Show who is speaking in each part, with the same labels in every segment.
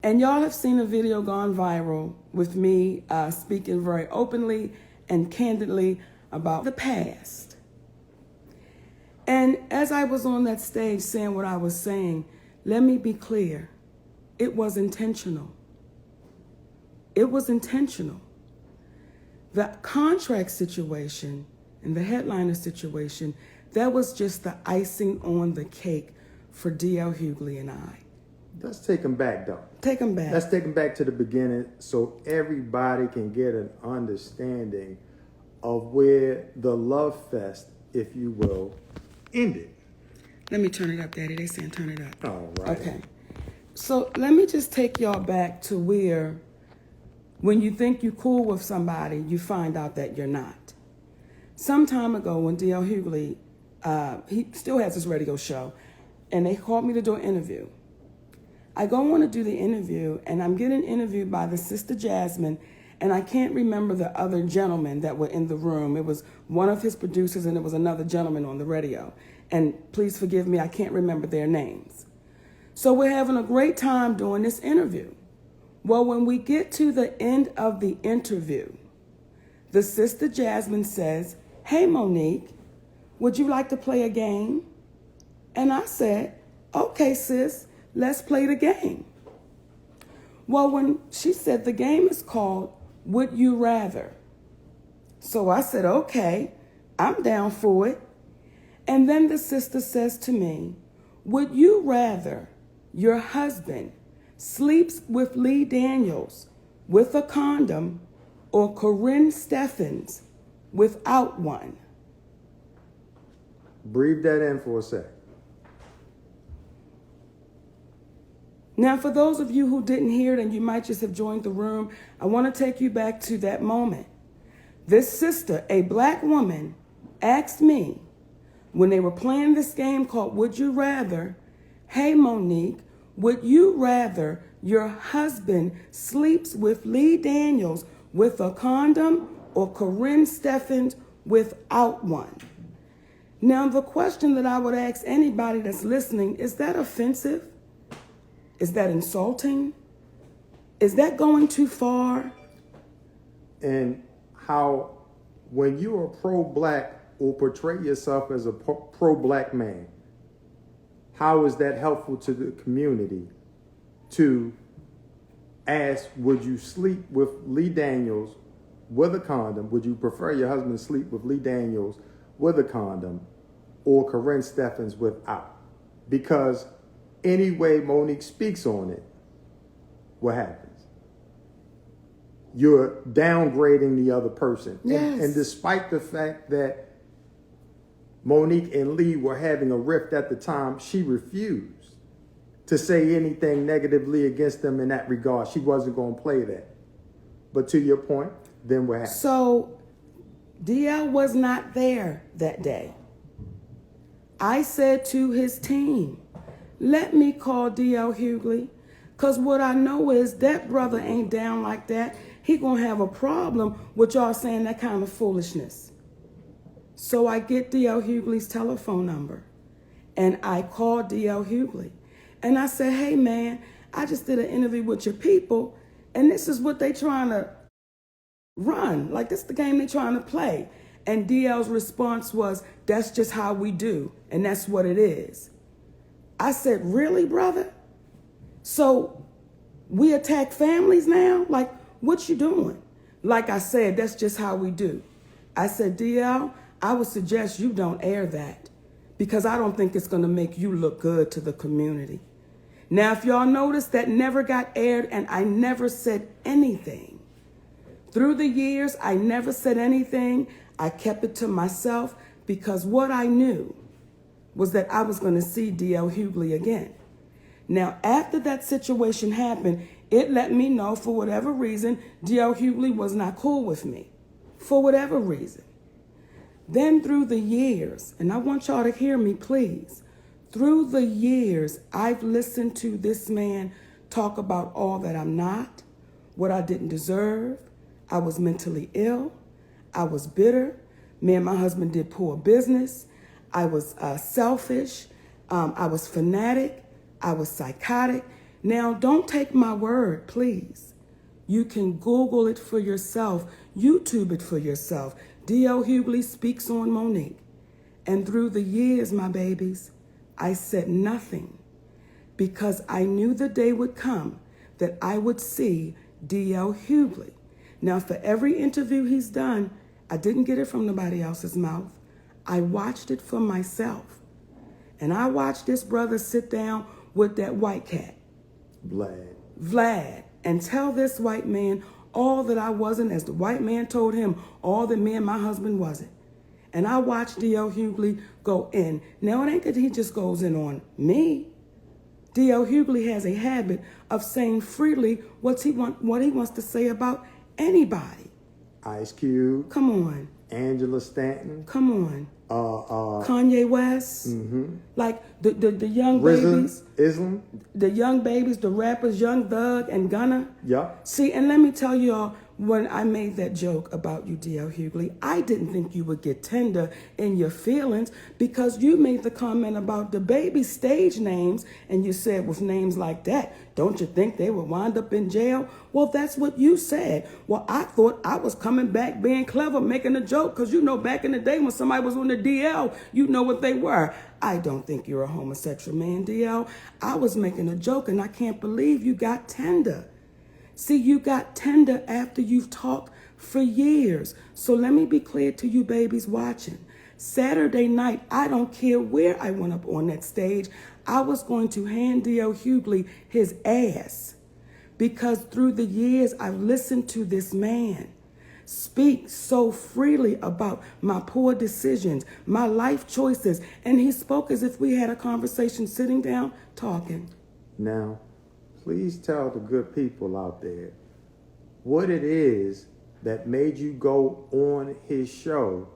Speaker 1: And y'all have seen a video gone viral with me speaking very openly and candidly about the past. And as I was on that stage saying what I was saying, let me be clear. It was intentional. It was intentional. The contract situation and the headliner situation, that was just the icing on the cake for D.L. Hughley and I.
Speaker 2: Let's take them back, though.
Speaker 1: Take them back.
Speaker 2: Let's take them back to the beginning so everybody can get an understanding of where the love fest, if you will, ended.
Speaker 1: Let me turn it up, Daddy. They saying turn it up.
Speaker 2: All right.
Speaker 1: Okay. So let me just take y'all back to where when you think you're cool with somebody, you find out that you're not. Some time ago when D.L. Hughley, he still has his radio show, and they called me to do an interview. I go on to do the interview, and I'm getting interviewed by the sister Jasmine, and I can't remember the other gentlemen that were in the room. It was one of his producers, and it was another gentleman on the radio. And please forgive me, I can't remember their names. So we're having a great time doing this interview. Well, when we get to the end of the interview, the sister Jasmine says, "Hey, Monique, would you like to play a game?" And I said, "Okay, sis, let's play the game." Well, when she said the game is called Would You Rather. So I said, okay, I'm down for it. And then the sister says to me, "Would you rather your husband sleeps with Lee Daniels with a condom or Corinne Steffens without one?"
Speaker 2: Breathe that in for a sec.
Speaker 1: Now, for those of you who didn't hear it and you might just have joined the room, I want to take you back to that moment. This sister, a black woman, asked me when they were playing this game called Would You Rather, "Hey, Monique, would you rather your husband sleeps with Lee Daniels with a condom or Corinne Steffens without one?" Now, the question that I would ask anybody that's listening, is that offensive? Is that insulting? Is that going too far?
Speaker 2: And how, when you are pro-black or portray yourself as a pro-black man, how is that helpful to the community to ask, would you sleep with Lee Daniels with a condom? Would you prefer your husband sleep with Lee Daniels with a condom or Corinne Steffens without? Because any way Monique speaks on it, what happens? You're downgrading the other person.
Speaker 1: Yes.
Speaker 2: And despite the fact that Monique and Lee were having a rift at the time, she refused to say anything negatively against them in that regard. She wasn't going to play that. But to your point, then what happened?
Speaker 1: So DL was not there that day. I said to his team, let me call DL Hughley, because what I know is that brother ain't down like that. He gonna have a problem with y'all saying that kind of foolishness. So I get DL Hughley's telephone number, and I call DL Hughley. And I said, hey man, I just did an interview with your people, and this is what they trying to run. Like, this is the game they trying to play. And DL's response was, that's just how we do, and that's what it is. I said, really, brother? So we attack families now? Like, what you doing? Like I said, that's just how we do. I said, DL, I would suggest you don't air that, because I don't think it's going to make you look good to the community. Now, if y'all notice, that never got aired, and I never said anything. Through the years, I never said anything. I kept it to myself, because what I knew was that I was going to see DL Hughley again. Now, after that situation happened, it let me know, for whatever reason, DL Hughley was not cool with me, for whatever reason. Then through the years, and I want y'all to hear me, please. Through the years, I've listened to this man talk about all that I'm not, what I didn't deserve. I was mentally ill. I was bitter. Me and my husband did poor business. I was selfish. I was fanatic. I was psychotic. Now, don't take my word, please. You can Google it for yourself, YouTube it for yourself. D.L. Hughley speaks on Monique. And through the years, my babies, I said nothing because I knew the day would come that I would see D.L. Hughley. Now, for every interview he's done, I didn't get it from nobody else's mouth. I watched it for myself. And I watched this brother sit down with that white cat, Vlad, and tell this white man all that I wasn't, as the white man told him all that me and my husband wasn't. And I watched D.L. Hughley go in. Now, it ain't that he just goes in on me. D.L. Hughley has a habit of saying freely what he wants to say about anybody.
Speaker 2: Ice Cube.
Speaker 1: Come on.
Speaker 2: Angela Stanton.
Speaker 1: Come on. Kanye West.
Speaker 2: Mm-hmm.
Speaker 1: Like the young babies.
Speaker 2: Islam.
Speaker 1: The young babies, the rappers, Young Thug and Gunna.
Speaker 2: Yeah.
Speaker 1: See, and let me tell y'all, when I made that joke about you, D.L. Hughley, I didn't think you would get tender in your feelings because you made the comment about the baby stage names and you said with names like that, don't you think they would wind up in jail? Well, that's what you said. Well, I thought I was coming back being clever, making a joke because you know back in the day when somebody was on the DL, you know what they were. I don't think you're a homosexual man, DL. I was making a joke and I can't believe you got tender. See, you got tender after you've talked for years. So let me be clear to you babies watching. Saturday night, I don't care where I went up on that stage, I was going to hand D.L. Hughley his ass. Because through the years, I've listened to this man speak so freely about my poor decisions, my life choices. And he spoke as if we had a conversation sitting down talking.
Speaker 2: Now, please tell the good people out there what it is that made you go on his show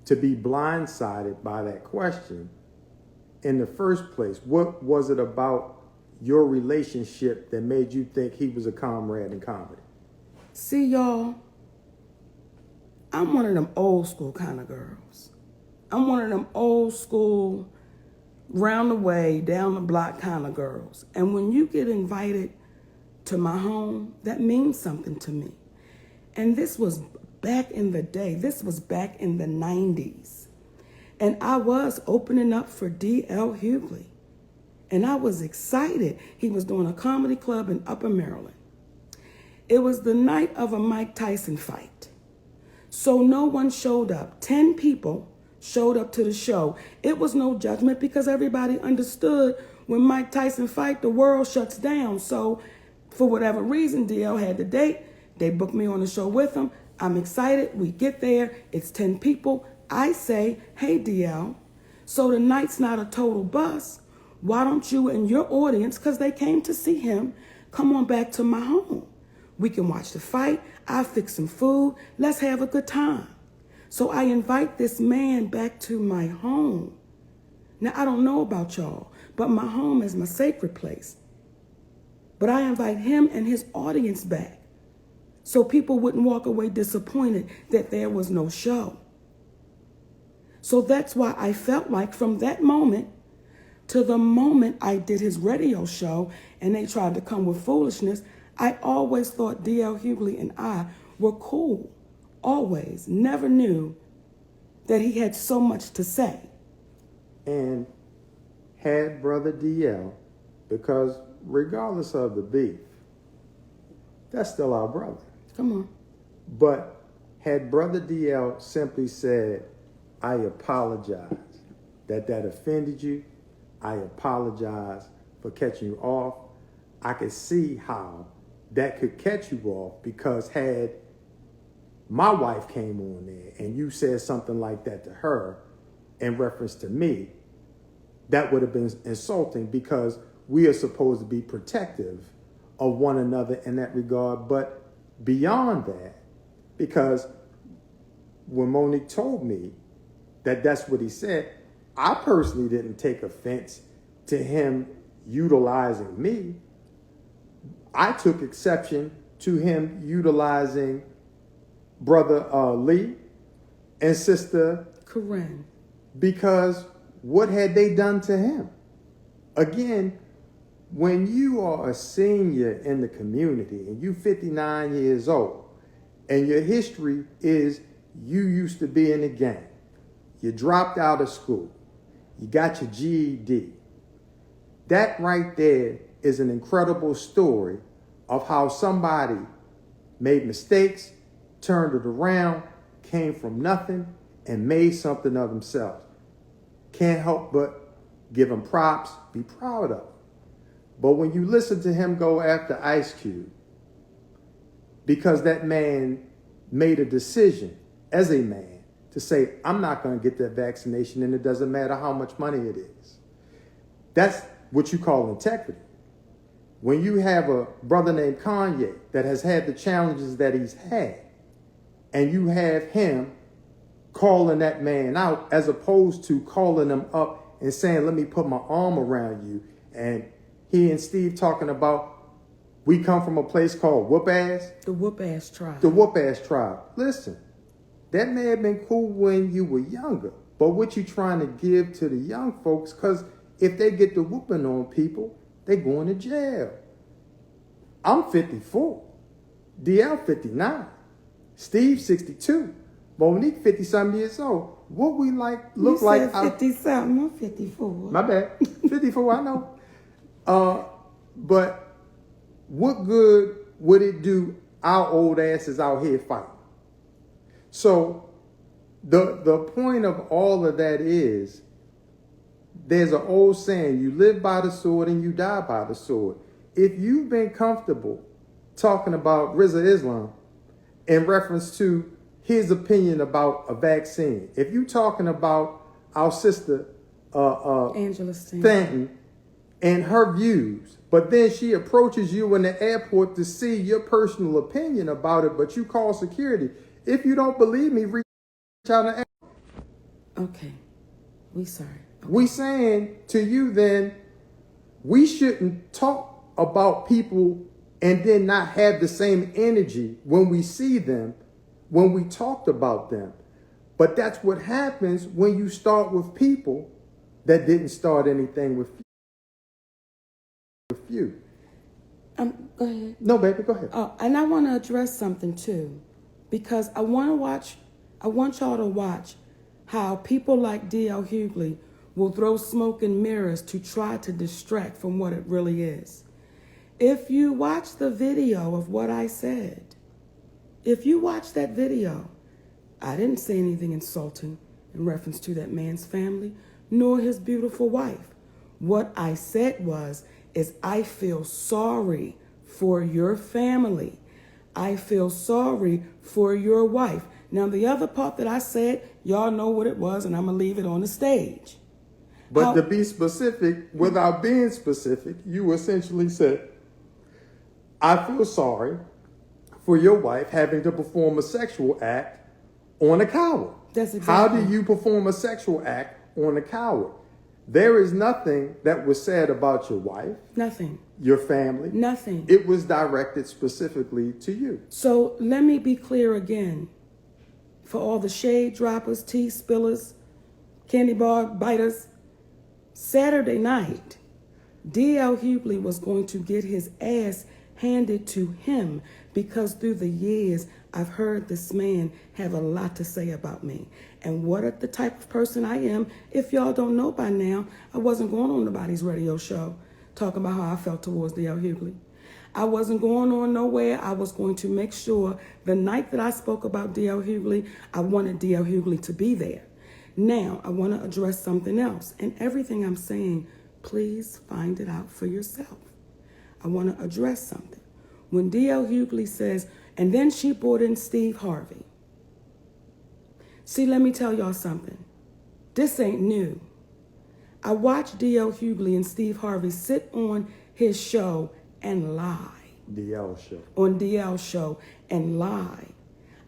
Speaker 2: to be blindsided by that question in the first place. What was it about your relationship that made you think he was a comrade in comedy?
Speaker 1: See, y'all, I'm one of them old school kind of girls. I'm one of them old school, round the way, down the block kind of girls. And when you get invited to my home, that means something to me. And this was back in the day. This was back in the 90s. And I was opening up for D.L. Hughley. And I was excited. He was doing a comedy club in Upper Maryland. It was the night of a Mike Tyson fight. So no one showed up. 10 people showed up to the show. It was no judgment because everybody understood when Mike Tyson fight, the world shuts down. So for whatever reason, DL had the date. They booked me on the show with them. I'm excited. We get there. It's 10 people. I say, hey, DL, so the night's not a total bust. Why don't you and your audience, because they came to see him, come on back to my home. We can watch the fight. I'll fix some food. Let's have a good time. So I invite this man back to my home. Now, I don't know about y'all, but my home is my sacred place. But I invite him and his audience back so people wouldn't walk away disappointed that there was no show. So that's why I felt like from that moment to the moment I did his radio show and they tried to come with foolishness, I always thought D.L. Hughley and I were cool. Always. Never knew that he had so much to say.
Speaker 2: And had Brother DL, because regardless of the beef, that's still our brother.
Speaker 1: Come on.
Speaker 2: But had Brother DL simply said, I apologize that offended you, I apologize for catching you off, I could see how that could catch you off, because had my wife came on there and you said something like that to her in reference to me, that would have been insulting, because we are supposed to be protective of one another in that regard. But beyond that, because when Monique told me that that's what he said, I personally didn't take offense to him utilizing me. I took exception to him utilizing Brother Lee and Sister
Speaker 1: Corinne.
Speaker 2: Because what had they done to him? Again, when you are a senior in the community and you 59 years old and your history is you used to be in a gang, you dropped out of school, you got your GED, that right there is an incredible story of how somebody made mistakes, turned it around, came from nothing, and made something of themselves. Can't help but give him props, be proud of him. But when you listen to him go after Ice Cube, because that man made a decision as a man to say, I'm not going to get that vaccination and it doesn't matter how much money it is. That's what you call integrity. When you have a brother named Kanye that has had the challenges that he's had, and you have him calling that man out as opposed to calling him up and saying, let me put my arm around you. And he and Steve talking about, we come from a place called Whoop Ass.
Speaker 1: The Whoop Ass Tribe.
Speaker 2: The Whoop Ass Tribe. Listen, that may have been cool when you were younger, but what you trying to give to the young folks, because if they get the whooping on people, they going to jail. I'm 54. DL 59. Steve 62. Monique 50-something years old. What we look
Speaker 1: you
Speaker 2: like?
Speaker 1: Said 50-something. I'm 54.
Speaker 2: My bad. 54. I know. But what good would it do our old asses out here fighting? So the point of all of that is, there's an old saying, you live by the sword and you die by the sword. If you've been comfortable talking about Rizza Islam in reference to his opinion about a vaccine, if you're talking about our sister
Speaker 1: Angela
Speaker 2: Stanton and her views, but then she approaches you in the airport to see your personal opinion about it, but you call security. If you don't believe me, reach out and ask.
Speaker 1: Okay. We sorry. Okay.
Speaker 2: We saying to you then, we shouldn't talk about people and then not have the same energy when we see them, when we talked about them. But that's what happens when you start with people that didn't start anything with you.
Speaker 1: Go ahead.
Speaker 2: No, baby, go ahead.
Speaker 1: Oh, and I want to address something too, because I want y'all to watch how people like D.L. Hughley will throw smoke and mirrors to try to distract from what it really is. If you watch the video of what I said, if you watch that video, I didn't say anything insulting in reference to that man's family, nor his beautiful wife. What I said is I feel sorry for your family. I feel sorry for your wife. Now, the other part that I said, y'all know what it was, and I'm going to leave it on the stage.
Speaker 2: But to be specific, without being specific, you essentially said, I feel sorry for your wife having to perform a sexual act on a coward.
Speaker 1: That's exactly.
Speaker 2: How do you perform a sexual act on a coward? There is nothing that was said about your wife.
Speaker 1: Nothing.
Speaker 2: Your family.
Speaker 1: Nothing.
Speaker 2: It was directed specifically to you.
Speaker 1: So let me be clear again. For all the shade droppers, tea spillers, candy bar biters, Saturday night, D.L. Hughley was going to get his ass handed to him because through the years, I've heard this man have a lot to say about me. And what the type of person I am, if y'all don't know by now, I wasn't going on nobody's radio show talking about how I felt towards D.L. Hughley. I wasn't going on nowhere. I was going to make sure the night that I spoke about D.L. Hughley, I wanted D.L. Hughley to be there. Now, I want to address something else. And everything I'm saying, please find it out for yourself. I want to address something. When D.L. Hughley says, and then she brought in Steve Harvey. See, let me tell y'all something. This ain't new. I watched D.L. Hughley and Steve Harvey sit on his show and lie.
Speaker 2: DL show.
Speaker 1: On DL's show and lie.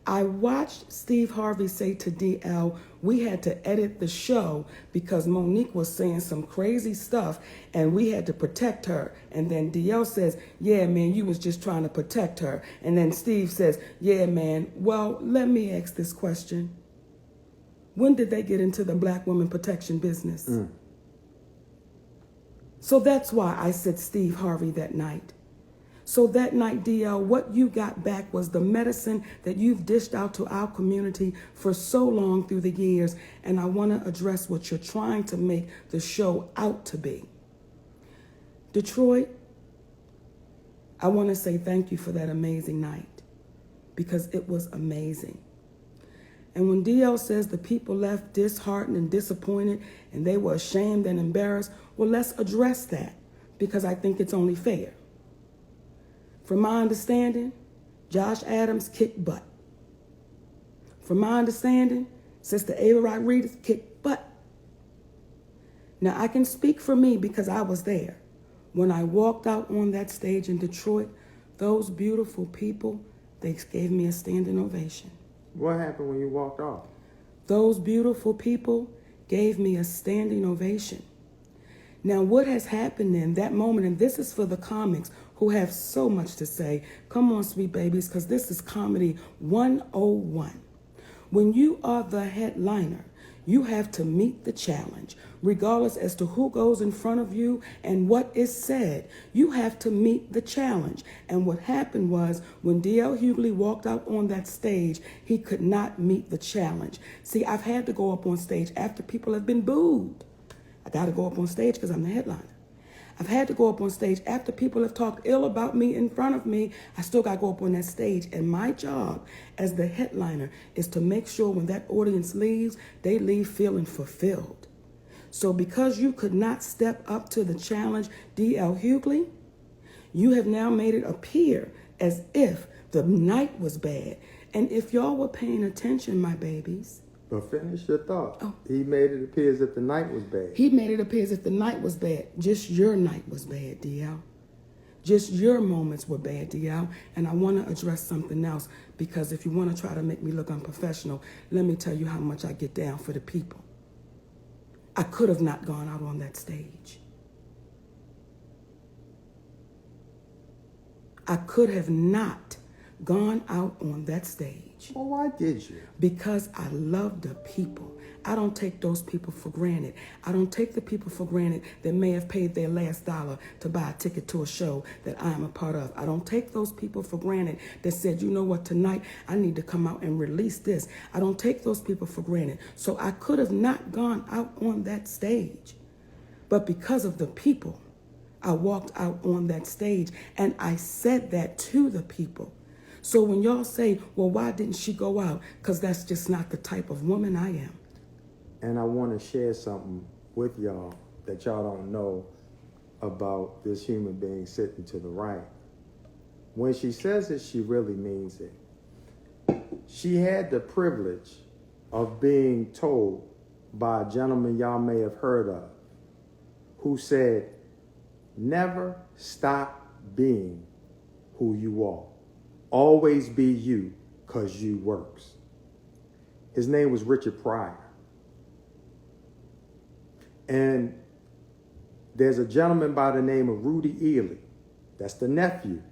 Speaker 1: I watched Steve Harvey say to DL, we had to edit the show because Monique was saying some crazy stuff and we had to protect her. And then DL says, yeah, man, you was just trying to protect her. And then Steve says, yeah, man, well, let me ask this question. When did they get into the black woman protection business? So that's why I said Steve Harvey that night. So that night, DL, what you got back was the medicine that you've dished out to our community for so long through the years. And I want to address what you're trying to make the show out to be. Detroit, I want to say thank you for that amazing night, because it was amazing. And when DL says the people left disheartened and disappointed and they were ashamed and embarrassed, well, let's address that, because I think it's only fair. From my understanding, Josh Adams kicked butt. From my understanding, Sister Ava Rodriguez kicked butt. Now, I can speak for me because I was there. When I walked out on that stage in Detroit, those beautiful people, they gave me a standing ovation.
Speaker 2: What happened when you walked off?
Speaker 1: Those beautiful people gave me a standing ovation. Now, what has happened in that moment, and this is for the comics who have so much to say. Come on, sweet babies, because this is Comedy 101. When you are the headliner, you have to meet the challenge. Regardless as to who goes in front of you and what is said, you have to meet the challenge. And what happened was, when D.L. Hughley walked out on that stage, he could not meet the challenge. See, I've had to go up on stage after people have been booed. I got to go up on stage because I'm the headliner. I've had to go up on stage after people have talked ill about me in front of me. I still got to go up on that stage. And my job as the headliner is to make sure when that audience leaves, they leave feeling fulfilled. So because you could not step up to the challenge, D.L. Hughley, you have now made it appear as if the night was bad. And if y'all were paying attention, my babies.
Speaker 2: But finish your thought.
Speaker 1: Oh.
Speaker 2: He made it appear as if the night was bad.
Speaker 1: He made it appear as if the night was bad. Just your night was bad, DL. Just your moments were bad, DL. And I want to address something else, because if you want to try to make me look unprofessional, let me tell you how much I get down for the people. I could have not gone out on that stage. I could have not gone out on that stage.
Speaker 2: Well, why did you?
Speaker 1: Because I love the people. I don't take those people for granted. I don't take the people for granted that may have paid their last dollar to buy a ticket to a show that I am a part of. I don't take those people for granted that said, you know what, tonight I need to come out and release this. I don't take those people for granted. So I could have not gone out on that stage. But because of the people, I walked out on that stage, and I said that to the people. So when y'all say, well, why didn't she go out? Because that's just not the type of woman I am.
Speaker 2: And I want to share something with y'all that y'all don't know about this human being sitting to the right. When she says it, she really means it. She had the privilege of being told by a gentleman y'all may have heard of, who said, never stop being who you are. Always be you, because you works. His name was Richard Pryor. And there's a gentleman by the name of Rudy Ely. That's the nephew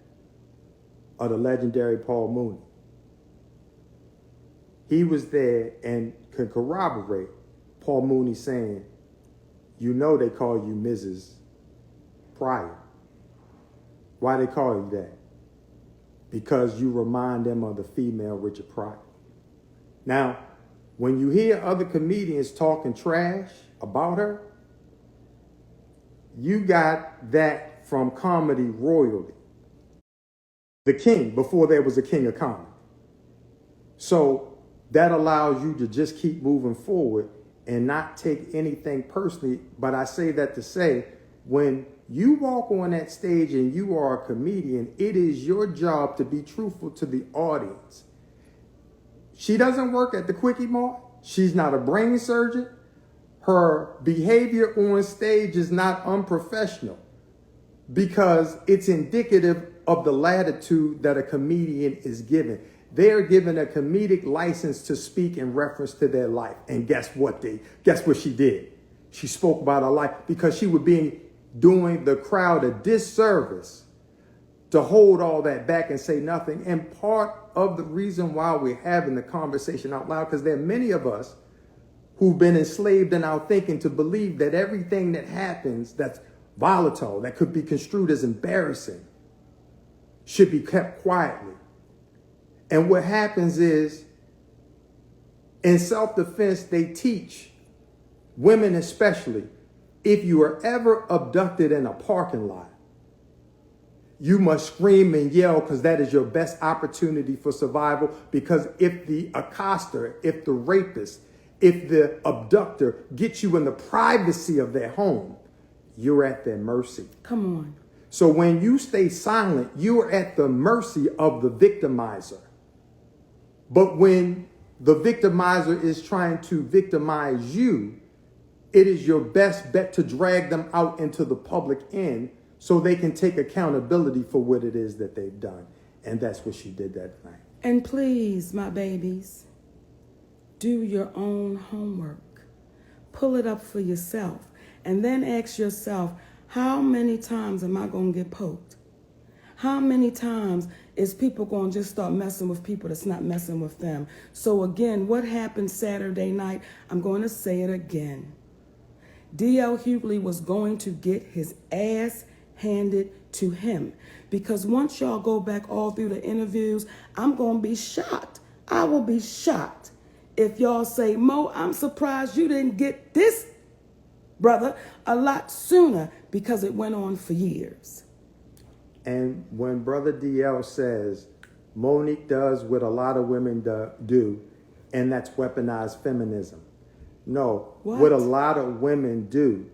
Speaker 2: of the legendary Paul Mooney. He was there and could corroborate Paul Mooney saying, you know they call you Mrs. Pryor. Why they call you that? Because you remind them of the female Richard Pryor. Now, when you hear other comedians talking trash about her, you got that from comedy royalty. The king, before there was a king of comedy. So that allows you to just keep moving forward and not take anything personally. But I say that to say, when you walk on that stage and you are a comedian, it is your job to be truthful to the audience. She doesn't work at the Quickie Mart. She's not a brain surgeon. Her behavior on stage is not unprofessional, because it's indicative of the latitude that a comedian is given. They're given a comedic license to speak in reference to their life. And guess what she did? She spoke about her life, because she would be doing the crowd a disservice to hold all that back and say nothing. And part of the reason why we're having the conversation out loud, because there are many of us who've been enslaved in our thinking to believe that everything that happens that's volatile, that could be construed as embarrassing, should be kept quietly. And what happens is, in self-defense, they teach women especially, if you are ever abducted in a parking lot, you must scream and yell because that is your best opportunity for survival. Because if the accoster, if the rapist, if the abductor gets you in the privacy of their home, you're at their mercy.
Speaker 1: Come on.
Speaker 2: So when you stay silent, you are at the mercy of the victimizer. But when the victimizer is trying to victimize you, it is your best bet to drag them out into the public end so they can take accountability for what it is that they've done. And that's what she did that night.
Speaker 1: And please, my babies, do your own homework. Pull it up for yourself. And then ask yourself, how many times am I going to get poked? How many times is people going to just start messing with people that's not messing with them? So again, what happened Saturday night? I'm going to say it again. D.L. Hughley was going to get his ass handed to him. Because once y'all go back all through the interviews, I'm going to be shocked. I will be shocked if y'all say, Mo, I'm surprised you didn't get this, brother, a lot sooner, because it went on for years.
Speaker 2: And when Brother DL says, Monique does what a lot of women do, and that's weaponized feminism. No, what a lot of women do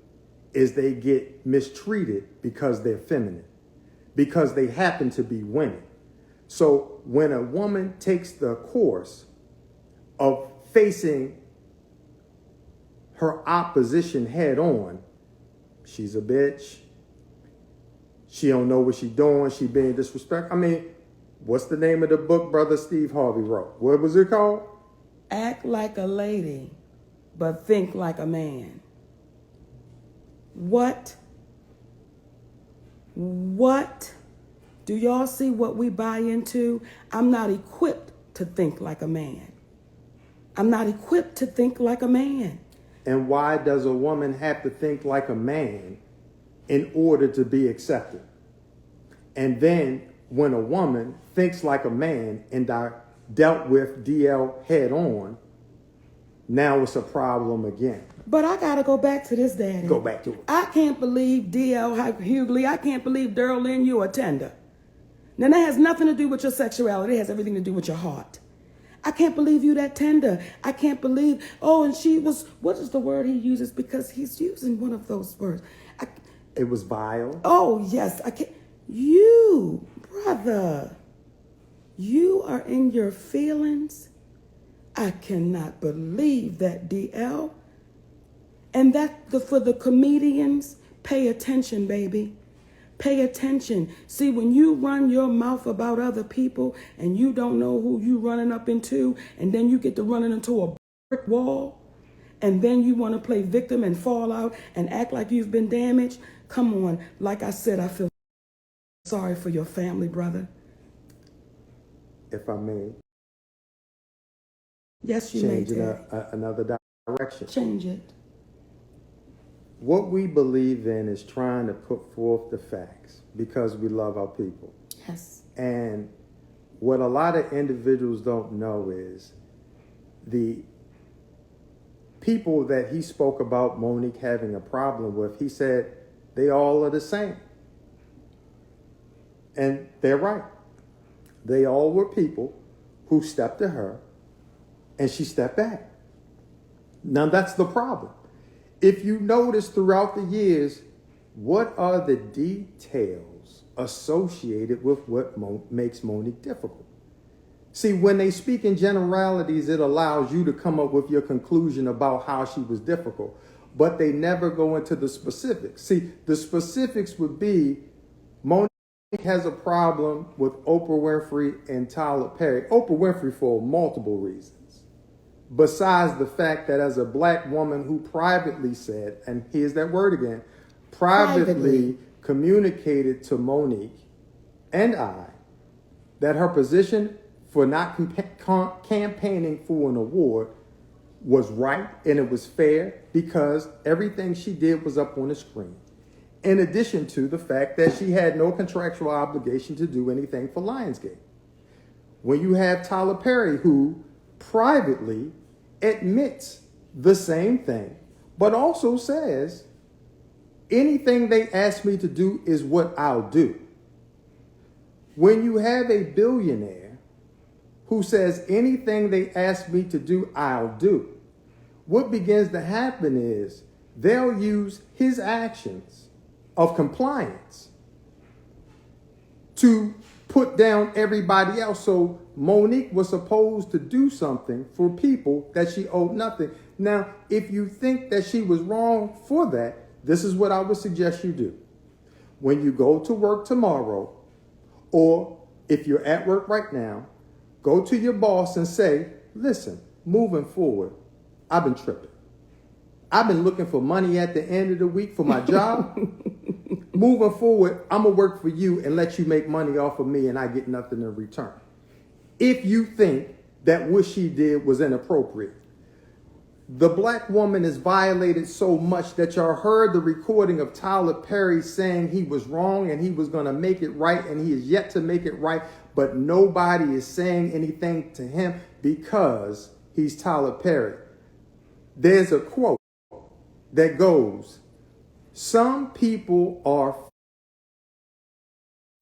Speaker 2: is they get mistreated because they're feminine, because they happen to be women. So when a woman takes the course of facing her opposition head on, she's a bitch. She don't know what she's doing. She being disrespectful. I mean, what's the name of the book Brother Steve Harvey wrote? What was it called?
Speaker 1: Act like a lady, but think like a man. What? Do y'all see what we buy into? I'm not equipped to think like a man. I'm not equipped to think like a man.
Speaker 2: And why does a woman have to think like a man in order to be accepted? And then when a woman thinks like a man and dealt with DL head on, now it's a problem again.
Speaker 1: But I got to go back to this, Daddy.
Speaker 2: Go back to it.
Speaker 1: I can't believe DL Hughley. I can't believe Daryl Lynn, you a tender. Now, that has nothing to do with your sexuality. It has everything to do with your heart. I can't believe you that tender. I can't believe, and she was, what is the word he uses? Because he's using one of those words.
Speaker 2: It was vile.
Speaker 1: Oh, yes. I can't. You, brother, you are in your feelings. I cannot believe that, DL. And for the comedians, pay attention, baby. Pay attention. See, when you run your mouth about other people and you don't know who you running up into, and then you get to running into a brick wall, and then you want to play victim and fall out and act like you've been damaged, come on. Like I said, I feel sorry for your family, brother.
Speaker 2: If I may.
Speaker 1: Yes, you may,
Speaker 2: change in another direction.
Speaker 1: Change it.
Speaker 2: What we believe in is trying to put forth the facts because we love our people.
Speaker 1: Yes.
Speaker 2: And what a lot of individuals don't know is the people that he spoke about Monique having a problem with, he said they all are the same. And they're right. They all were people who stepped to her and she stepped back. Now that's the problem. If you notice throughout the years, what are the details associated with what makes Monique difficult? See, when they speak in generalities, it allows you to come up with your conclusion about how she was difficult, but they never go into the specifics. See, the specifics would be Monique has a problem with Oprah Winfrey and Tyler Perry. Oprah Winfrey for multiple reasons. Besides the fact that as a black woman who privately said, and here's that word again, privately communicated to Monique and I that her position for not campaigning for an award was right and it was fair because everything she did was up on the screen. in addition to the fact that she had no contractual obligation to do anything for Lionsgate. When you have Tyler Perry, who privately admits the same thing, but also says, anything they ask me to do is what I'll do. When you have a billionaire who says, anything they ask me to do, I'll do, what begins to happen is they'll use his actions of compliance to put down everybody else. So Monique was supposed to do something for people that she owed nothing. Now, if you think that she was wrong for that, this is what I would suggest you do. When you go to work tomorrow, or if you're at work right now, go to your boss and say, listen, moving forward, I've been tripping. I've been looking for money at the end of the week for my job. Moving forward, I'm going to work for you and let you make money off of me and I get nothing in return. If you think that what she did was inappropriate. The black woman is violated so much that y'all heard the recording of Tyler Perry saying he was wrong and he was going to make it right, and he is yet to make it right, but nobody is saying anything to him because he's Tyler Perry. There's a quote that goes, some people are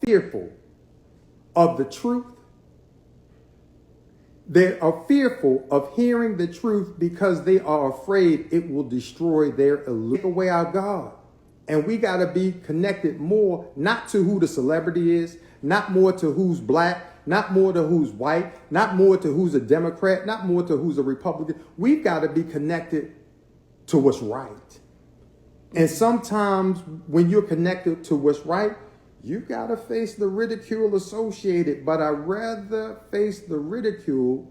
Speaker 2: fearful of the truth. They are fearful of hearing the truth because they are afraid it will destroy their illusion. Take away our God. And we got to be connected more, not to who the celebrity is, not more to who's black, not more to who's white, not more to who's a Democrat, not more to who's a Republican. We've got to be connected to what's right. And sometimes when you're connected to what's right, you got to face the ridicule associated, but I'd rather face the ridicule.